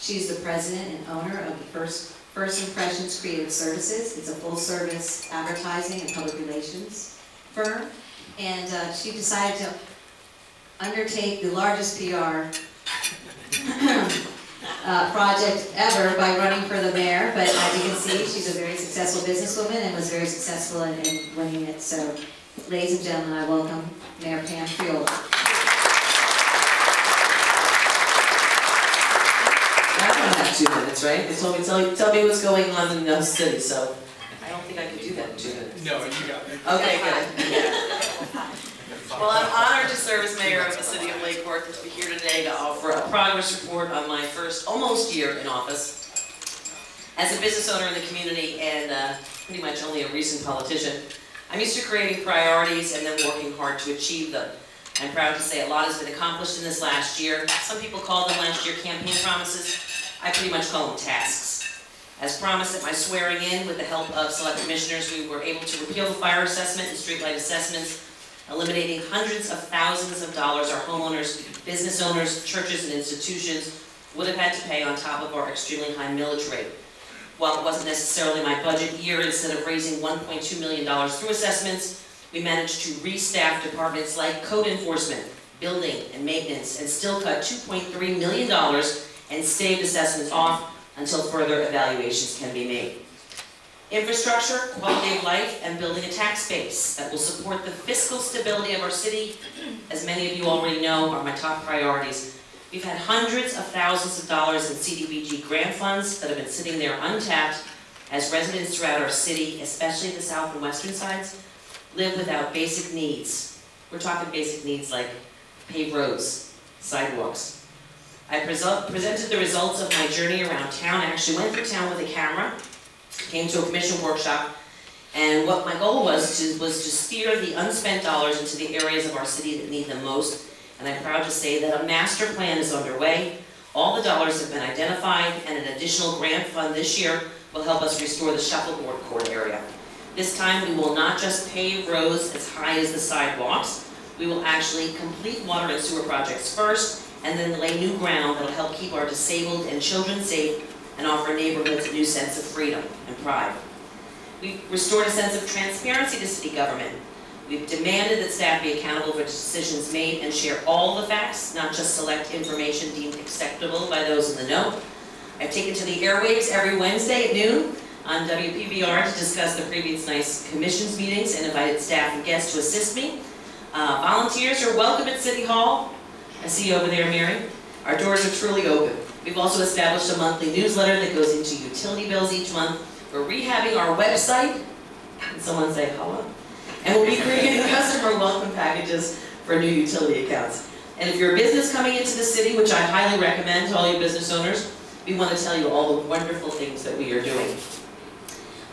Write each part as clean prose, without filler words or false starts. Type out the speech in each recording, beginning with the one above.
She's the president and owner of the First Impressions Creative Services. It's a full-service advertising and public relations firm. And she decided to undertake the largest PR project ever by running for the mayor. But as you can see, she's a very successful businesswoman and was very successful in winning it. So, ladies and gentlemen, I welcome Mayor Pam Triolo. I don't have 2 minutes, right? They told me, tell me what's going on in the city, so I don't think I can do that in 2 minutes. No, you got it. Okay, good. Well, I'm honored to serve as mayor of the city of Lake Worth and to be here today to offer a progress report on my first almost year in office as a business owner in the community and pretty much only a recent politician. I'm used to creating priorities and then working hard to achieve them. I'm proud to say a lot has been accomplished in this last year. Some people call them last year campaign promises. I pretty much call them tasks. As promised at my swearing in with the help of select commissioners, we were able to repeal the fire assessment and streetlight assessments, eliminating hundreds of thousands of dollars our homeowners, business owners, churches, and institutions would have had to pay on top of our extremely high millage rate. While it wasn't necessarily my budget year, instead of raising $1.2 million through assessments, we managed to restaff departments like code enforcement, building, and maintenance, and still cut $2.3 million and staved assessments off until further evaluations can be made. Infrastructure, quality of life, and building a tax base that will support the fiscal stability of our city, as many of you already know, are my top priorities. We've had hundreds of thousands of dollars in CDBG grant funds that have been sitting there untapped as residents throughout our city, especially the south and western sides, live without basic needs. We're talking basic needs like paved roads, sidewalks. I presented the results of my journey around town. I actually went through town with a camera, came to a commission workshop, and what my goal was to steer the unspent dollars into the areas of our city that need them most. And I'm proud to say that a master plan is underway. All the dollars have been identified, and an additional grant fund this year will help us restore the shuffleboard court area. This time we will not just pave roads as high as the sidewalks. We will actually complete water and sewer projects first, and then lay new ground that will help keep our disabled and children safe and offer neighborhoods a new sense of freedom and pride. We've restored a sense of transparency to city government. We've demanded that staff be accountable for decisions made and share all the facts, not just select information deemed acceptable by those in the know. I've taken to the airwaves every Wednesday at noon on WPBR to discuss the previous night's commissions meetings and invited staff and guests to assist me. Volunteers are welcome at City Hall. I see you over there, Mary. Our doors are truly open. We've also established a monthly newsletter that goes into utility bills each month. We're rehabbing our website. Can someone say hello? And we'll be creating customer welcome packages for new utility accounts. And if you're a business coming into the city, which I highly recommend to all you business owners, we want to tell you all the wonderful things that we are doing.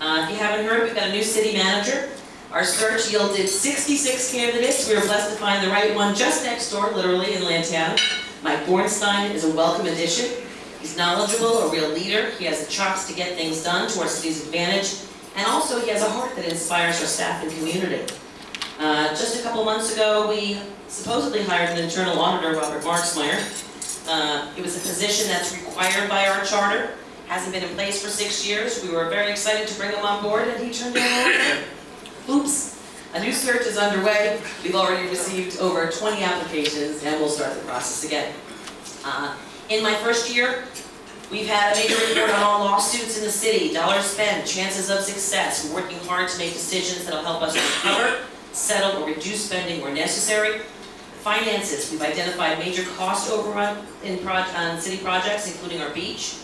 If you haven't heard, we've got a new city manager. Our search yielded 66 candidates. We were blessed to find the right one just next door, literally in Lantana. Mike Bornstein is a welcome addition. He's knowledgeable, a real leader. He has the chops to get things done to our city's advantage. And also, he has a heart that inspires our staff and community. Just a couple months ago, we supposedly hired an internal auditor, Robert Marksmeyer. It was a position that's required by our charter. Hasn't been in place for 6 years. We were very excited to bring him on board, and he turned in oops. A new search is underway. We've already received over 20 applications, and we'll start the process again. In my first year, we've had a major report on all lawsuits in the city, dollars spent, chances of success. We're working hard to make decisions that will help us recover, settle, or reduce spending where necessary. Finances, we've identified major cost overrun on city projects, including our beach.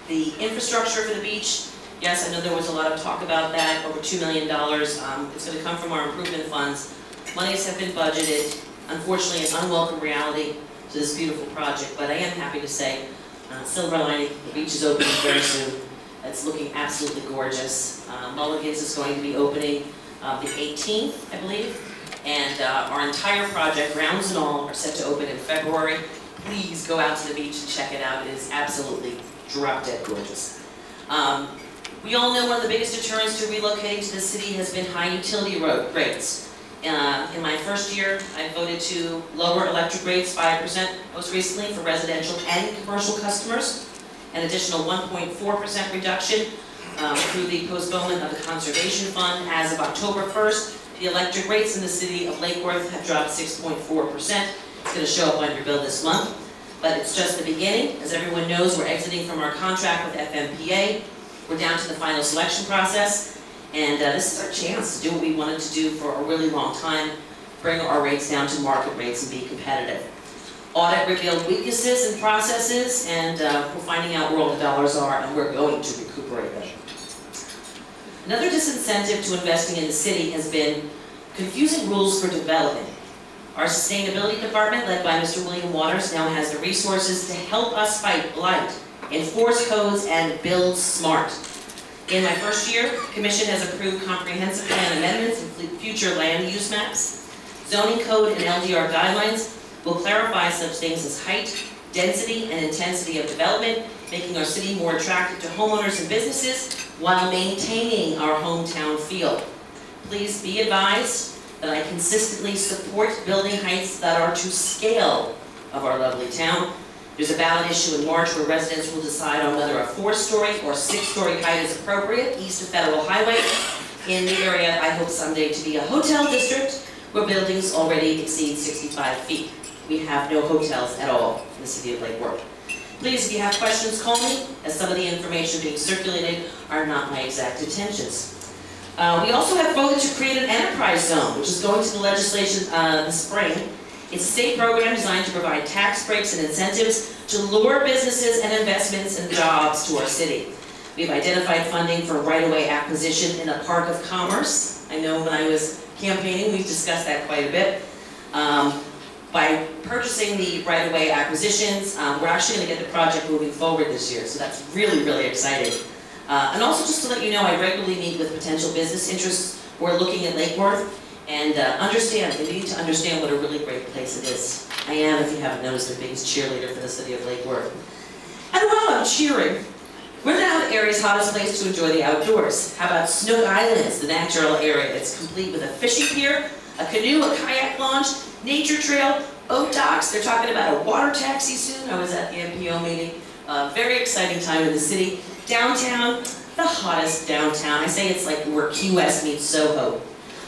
The infrastructure for the beach, yes, I know there was a lot of talk about that, over $2 million. It's going to come from our improvement funds. Monies have been budgeted. Unfortunately, an unwelcome reality to this beautiful project, but I am happy to say, silver lining, the beach is opening very soon. It's looking absolutely gorgeous. Mulligan's is going to be opening the 18th, I believe, and our entire project, grounds and all, are set to open in February. Please go out to the beach and check it out. It is absolutely drop-dead gorgeous. We all know one of the biggest deterrents to relocating to the city has been high utility rates. In my first year, I voted to lower electric rates 5% most recently for residential and commercial customers, an additional 1.4% reduction through the postponement of the conservation fund. As of October 1st, the electric rates in the city of Lake Worth have dropped 6.4%. It's going to show up on your bill this month, but it's just the beginning. As everyone knows, we're exiting from our contract with FMPA. We're down to the final selection process, and this is our chance to do what we wanted to do for a really long time, bring our rates down to market rates and be competitive. Audit revealed weaknesses in processes, and we're finding out where all the dollars are, and we're going to recuperate them. Another disincentive to investing in the city has been confusing rules for development. Our sustainability department, led by Mr. William Waters, now has the resources to help us fight blight, enforce codes, and build smart. In my first year, the Commission has approved comprehensive plan amendments and future land use maps. Zoning code and LDR guidelines will clarify such things as height, density, and intensity of development, making our city more attractive to homeowners and businesses while maintaining our hometown feel. Please be advised that I consistently support building heights that are to scale of our lovely town. There's a ballot issue in March where residents will decide on whether a 4-story or 6-story height is appropriate east of Federal Highway in the area I hope someday to be a hotel district where buildings already exceed 65 feet. We have no hotels at all in the city of Lake Worth. Please, if you have questions, call me, as some of the information being circulated are not my exact intentions. We also have voted to create an enterprise zone, which is going to the legislation this spring. It's a state program designed to provide tax breaks and incentives to lure businesses and investments and jobs to our city. We've identified funding for right-of-way acquisition in the Park of Commerce. I know when I was campaigning, we discussed that quite a bit. By purchasing the right-of-way acquisitions, we're actually going to get the project moving forward this year, so that's really, really exciting. And also just to let you know, I regularly meet with potential business interests who are looking at Lake Worth, and they need to understand what a really great place it is. I am, if you haven't noticed, the biggest cheerleader for the city of Lake Worth. And while I'm cheering, we're now the area's hottest place to enjoy the outdoors. How about Snook Islands, the natural area? It's complete with a fishing pier, a canoe, a kayak launch, nature trail, boat docks. They're talking about a water taxi soon. I was at the MPO meeting. Very exciting time in the city. Downtown, the hottest downtown. I say it's like where Key West meets Soho.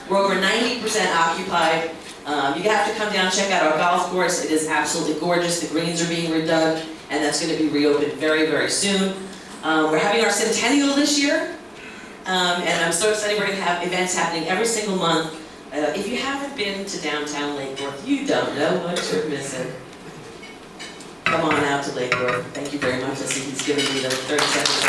We're over 90% occupied. You have to come down and check out our golf course. It is absolutely gorgeous. The greens are being redug, and that's going to be reopened very, very soon. We're having our centennial this year, and I'm so excited. We're going to have events happening every single month. If you haven't been to downtown Lake Worth, you don't know what you're missing. Come on out to Lake Worth. Thank you very much. I see he's giving me the 30 seconds.